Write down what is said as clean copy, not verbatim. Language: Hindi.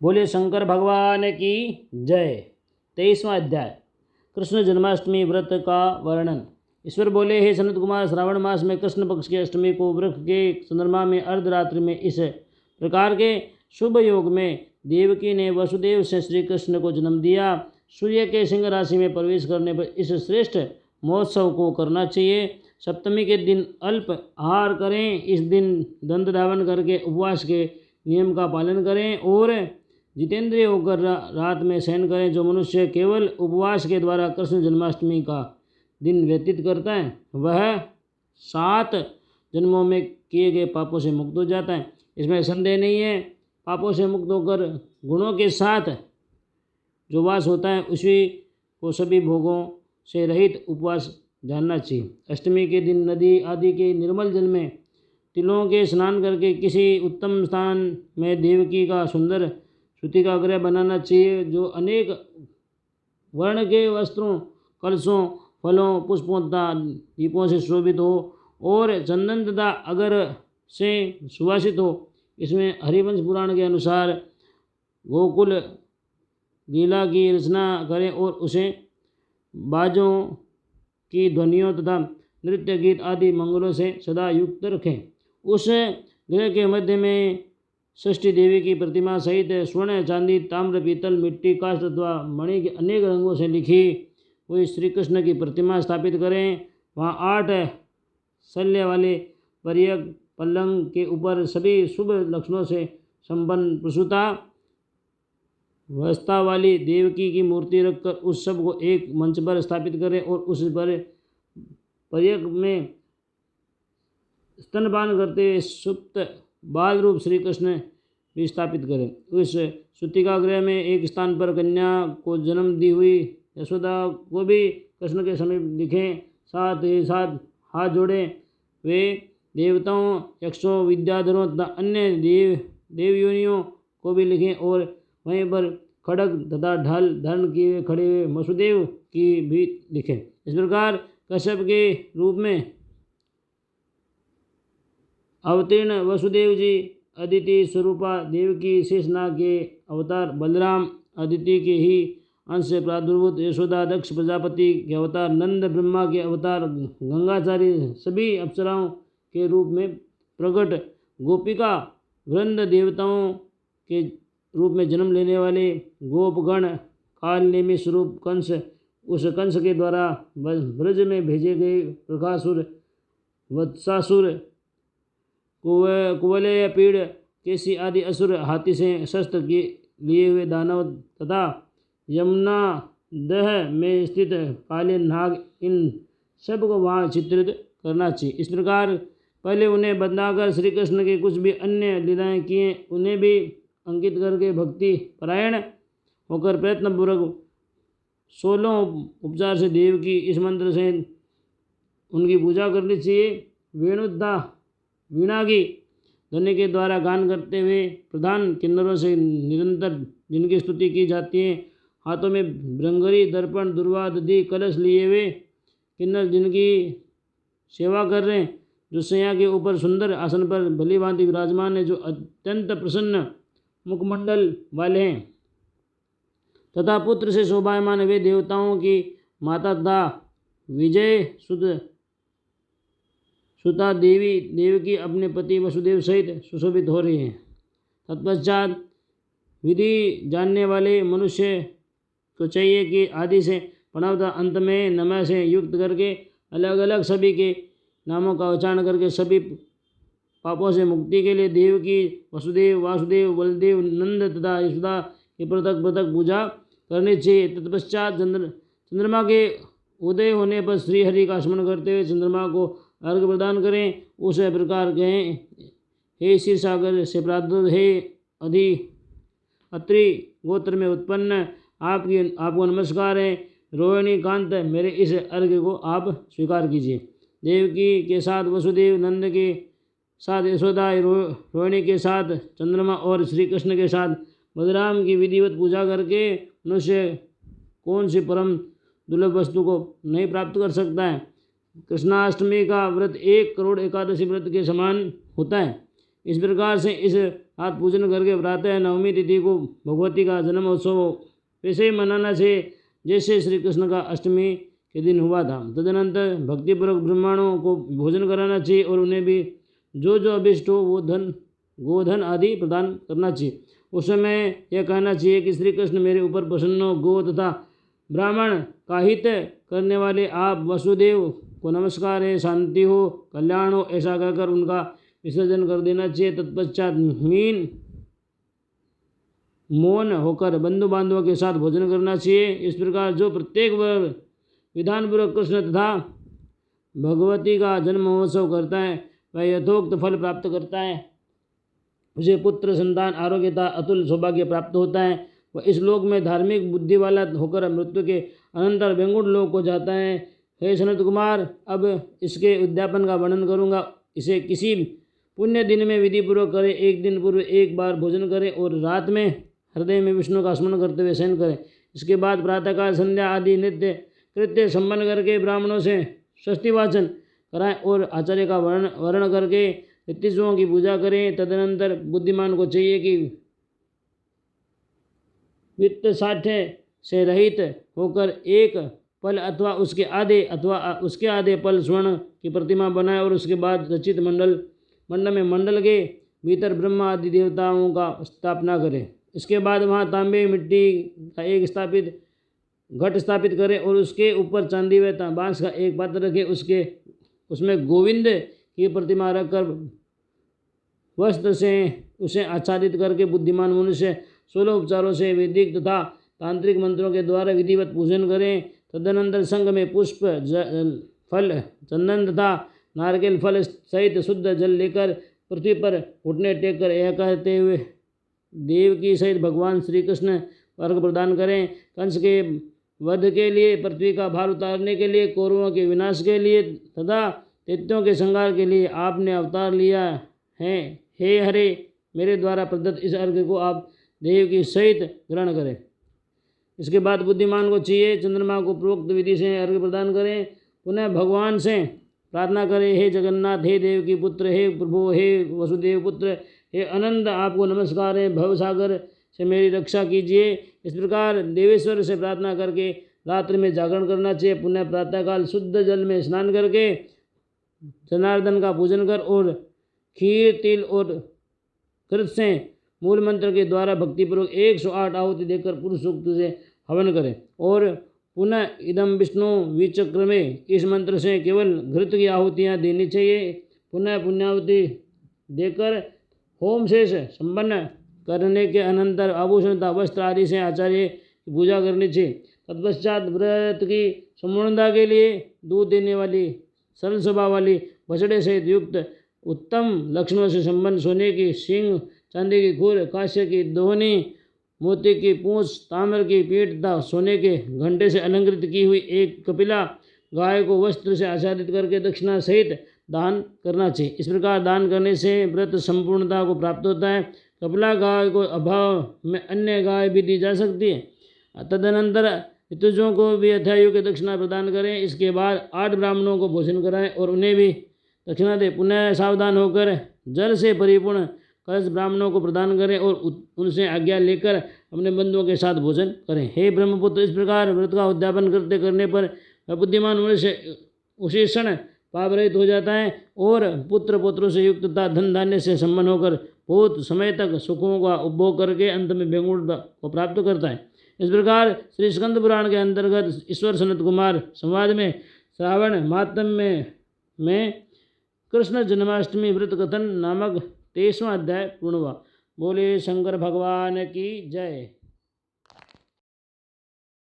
बोले शंकर भगवान की जय। 23वां अध्याय कृष्ण जन्माष्टमी व्रत का वर्णन। ईश्वर बोले, हे सनत कुमार, श्रावण मास में कृष्ण पक्ष की अष्टमी को वृक्ष के चंद्रमा में अर्धरात्रि में इस प्रकार के शुभ योग में देवकी ने वसुदेव से श्री कृष्ण को जन्म दिया। सूर्य के सिंह राशि में प्रवेश करने पर इस श्रेष्ठ महोत्सव को करना चाहिए। सप्तमी के दिन अल्प आहार करें। इस दिन दंत धावन करके उपवास के नियम का पालन करें और जितेंद्रिय होकर रात में शयन करें। जो मनुष्य केवल उपवास के द्वारा कृष्ण जन्माष्टमी का दिन व्यतीत करता है वह 7 जन्मों में किए गए पापों से मुक्त हो जाता है, इसमें संदेह नहीं है। पापों से मुक्त होकर गुणों के साथ जो वास होता है उसी को सभी भोगों से रहित उपवास जानना चाहिए। अष्टमी के दिन नदी आदि के निर्मल जल में तिलों के स्नान करके किसी उत्तम स्थान में देवकी का सुंदर सूती का ग्रह बनाना चाहिए, जो अनेक वर्ण के वस्त्रों, कलशों, फलों, पुष्पों तथा दीपों से शोभित हो और चंदन तथा अगर से सुवासित हो। इसमें हरिवंश पुराण के अनुसार गोकुल लीला की रचना करें और उसे बाजों की ध्वनियों तथा नृत्य गीत आदि मंगलों से सदा युक्त रखें। उस ग्रह के मध्य में षष्ठी देवी की प्रतिमा सहित स्वर्ण, चांदी, ताम्र, पीतल, मिट्टी, काष्ठ अथवा मणि के अनेक रंगों से लिखी हुई श्री कृष्ण की प्रतिमा स्थापित करें। वहाँ 8 शल्य वाले पर्यक पलंग के ऊपर सभी शुभ लक्षणों से संपन्न प्रसूता अवस्था वाली देवकी की मूर्ति रखकर उस सब को एक मंच पर स्थापित करें और उस पर पर्यक में स्तनपान करते सुप्त बाल रूप श्री कृष्ण भी स्थापित करें। उस सूतिका गृह में एक स्थान पर कन्या को जन्म दी हुई यशोदा को भी कृष्ण के समीप लिखें। साथ ही साथ हाथ जोड़े वे देवताओं, यक्षों, विद्याधरों तथा अन्य देवयोनियों को भी लिखें और वहीं पर खड्ग तथा ढाल धारण किए खड़े हुए वसुदेव की भी लिखें। इस प्रकार कश्यप के रूप में अवतीर्ण वसुदेव जी, अदिति स्वरूपा देवकी, शेषनाग के अवतार बलराम, अदिति के ही अंश से प्रादुर्भूत यशोदा, दक्ष प्रजापति के अवतार नंद, ब्रह्मा के अवतार गंगाचारी, सभी अप्सराओं के रूप में प्रकट गोपिका वृंद, देवताओं के रूप में जन्म लेने वाले गोपगण, कालनेमी स्वरूप कंस, उस कंस के द्वारा ब्रज में भेजे गए प्रकासुर, वत्सासुर, कुवलय, पीड़, केसी आदि असुर, हाथी से शस्त्र के लिए हुए दानव तथा यमुना दह में स्थित काले नाग, इन सब को वहाँ चित्रित करना चाहिए। इस प्रकार पहले उन्हें बदलाकर श्री कृष्ण के कुछ भी अन्य लीलाएँ किए, उन्हें भी अंकित करके भक्ति परायण होकर प्रयत्नपूर्वक 16 उपचार से देव की इस मंत्र से उनकी पूजा करनी चाहिए। वेणुद्धा वीणा की ध्वनि के द्वारा गान करते हुए प्रधान किन्नरों से निरंतर जिनकी स्तुति की जाती है, हाथों में भृंगरी, दर्पण, दुर्वाद आदि कलश लिए हुए किन्नर जिनकी सेवा कर रहे हैं, जो सैया के ऊपर सुंदर आसन पर भली भांति विराजमान है, जो अत्यंत प्रसन्न मुखमंडल वाले हैं तथा पुत्र से शोभायमान वे देवताओं की माता तथा विजय सुता देवी देवकी अपने पति वसुदेव सहित सुशोभित हो रही हैं। तत्पश्चात विधि जानने वाले मनुष्य को चाहिए कि आदि से प्रणव तथा अंत में नमः से युक्त करके अलग अलग सभी के नामों का उच्चारण करके सभी पापों से मुक्ति के लिए देव की वसुदेव, वासुदेव, बलदेव, नंद तथा यशोदा की पृथक पृथक पूजा करनी चाहिए। तत्पश्चात चंद्रमा के उदय होने पर श्री हरि का स्मरण करते हुए चंद्रमा को अर्घ्य प्रदान करें। उस प्रकार कहें, हे क्षीर सागर से प्रादुर्भूत, हे अत्रि गोत्र में उत्पन्न, आपको नमस्कार है। रोहिणी कांत, मेरे इस अर्घ्य को आप स्वीकार कीजिए। देवकी के साथ वसुदेव, नंद के साथ यशोदा, रोहिणी के साथ चंद्रमा और श्री कृष्ण के साथ बलराम की विधिवत पूजा करके मनुष्य कौन सी परम दुर्लभ वस्तु को नहीं प्राप्त कर सकता है। कृष्णाष्टमी का व्रत 1 करोड़ एकादशी व्रत के समान होता है। इस प्रकार से इस हाथ पूजन करके प्रातः नवमी तिथि को भगवती का जन्मोत्सव वैसे ही मनाना चाहिए जैसे श्री कृष्ण का अष्टमी के दिन हुआ था। तदनंतर भक्तिपूर्वक ब्राह्मणों को भोजन कराना चाहिए और उन्हें भी जो जो अभिष्ट हो वो गोधन आदि प्रदान करना चाहिए। उस समय यह कहना चाहिए कि श्री कृष्ण मेरे ऊपर प्रसन्न हो, गो तथा ब्राह्मण का हित करने वाले आप वसुदेव को नमस्कार है, शांति हो, कल्याण हो, ऐसा कहकर उनका विसर्जन कर देना चाहिए। तत्पश्चात मौन होकर बंधु बांधवों के साथ भोजन करना चाहिए। इस प्रकार जो प्रत्येक वर्ग विधानपूर्वक कृष्ण तथा भगवती का जन्म महोत्सव करता है वह यथोक्त फल प्राप्त करता है। उसे पुत्र संतान आरोग्यता अतुल सौभाग्य प्राप्त होता है। वह इस लोक में धार्मिक बुद्धि वाला होकर मृत्यु के अनंतर वेंकुट लोक को जाता है। हे सनत कुमार, अब इसके उद्यापन का वर्णन करूँगा। इसे किसी पुण्य दिन में विधि पूर्वक करें। एक दिन पूर्व एक बार भोजन करें और रात में हृदय में विष्णु का स्मरण करते हुए शयन करें। इसके बाद प्रातःकाल संध्या आदि नित्य कृत्य संपन्न करके ब्राह्मणों से षष्ठी वाचन कराएं और आचार्य का वर्ण करके ऋतिजों की पूजा करें। तदनंतर बुद्धिमान को चाहिए कि वित्त साठ्य से रहित होकर एक पल अथवा उसके आधे पल स्वर्ण की प्रतिमा बनाए और उसके बाद रचित मंडल में मंडल के भीतर ब्रह्मा आदि देवताओं का स्थापना करें। इसके बाद वहाँ तांबे मिट्टी का एक घट स्थापित करें और उसके ऊपर चांदी व बांस का एक पात्र रखें। उसमें गोविंद की प्रतिमा रखकर वस्त्र से उसे आच्छादित करके बुद्धिमान मनुष्य 16 उपचारों से वैदिक तथा तांत्रिक मंत्रों के द्वारा विधिवत पूजन करें। तदनंतर संघ में पुष्प फल चंदन तथा नारकेल फल सहित शुद्ध जल लेकर पृथ्वी पर घुटने टेक कर यह कहते हुए देवकी सहित भगवान श्री कृष्ण अर्घ प्रदान करें। कंस के वध के लिए, पृथ्वी का भार उतारने के लिए, कौरवों के विनाश के लिए तथा दैत्यों के संहार के लिए आपने अवतार लिया है। हे हरे, मेरे द्वारा प्रदत्त इस अर्घ को आप देव की सहित ग्रहण करें। इसके बाद बुद्धिमान को चाहिए चंद्रमा को प्रोक्त विधि से अर्घ प्रदान करें। पुनः भगवान से प्रार्थना करें, हे जगन्नाथ, हे देव की पुत्र, हे प्रभु, हे वसुदेव पुत्र, हे अनंत, आपको नमस्कार है। भवसागर से मेरी रक्षा कीजिए। इस प्रकार देवेश्वर से प्रार्थना करके रात्रि में जागरण करना चाहिए। पुनः प्रातःकाल शुद्ध जल में स्नान करके जनार्दन का पूजन कर और खीर तिल और कृत से मूल मंत्र के द्वारा भक्तिपूर्वक 108 आहुति देकर पुरुष सूक्त से हवन करें और पुनः इदम विष्णु विचक्र में इस मंत्र से केवल घृत की आहुतियाँ देनी चाहिए। पुनः पुण्याहुति देकर होम शेष संपन्न करने के अनंतर आभूषण तथा वस्त्र आदि से आचार्य की पूजा करनी चाहिए। तत्पश्चात व्रत की संपूर्णता के लिए दूध देने वाली सरल स्वभाव वाली बछड़े से युक्त उत्तम लक्षणों से संपन्न सोने की सींग, चांदी की खूर, कांस्य की दोहनी, मोती की पूंछ, ताम्र की पीठ तथा सोने के घंटे से अलंकृत की हुई एक कपिला गाय को वस्त्र से आच्छादित करके दक्षिणा सहित दान करना चाहिए। इस प्रकार दान करने से व्रत संपूर्णता को प्राप्त होता है। कपिला गाय को अभाव में अन्य गाय भी दी जा सकती है। तदनंतर ऋतुजों को भी यथायोग्य दक्षिणा प्रदान करें। इसके बाद 8 ब्राह्मणों को भोजन कराएं और उन्हें भी दक्षिणा दें। पुनः सावधान होकर जल से परिपूर्ण कलश ब्राह्मणों को प्रदान करें और उनसे आज्ञा लेकर अपने बंधुओं के साथ भोजन करें। हे ब्रह्मपुत्र, इस प्रकार व्रत का उद्यापन करने पर बुद्धिमान मनुष्य उसी क्षण पाप रहित हो जाता है और पुत्र पुत्रों से युक्त तथा धन धान्य से संपन्न होकर बहुत समय तक सुखों का उपभोग करके अंत में वेंकुट को प्राप्त करता है। इस प्रकार श्री स्कंद पुराण के अंतर्गत ईश्वर सनत कुमार संवाद में श्रावण मातम्य में कृष्ण जन्माष्टमी व्रत कथन नामक 23वां अध्याय पूर्ण हुआ। बोले शंकर भगवान की जय।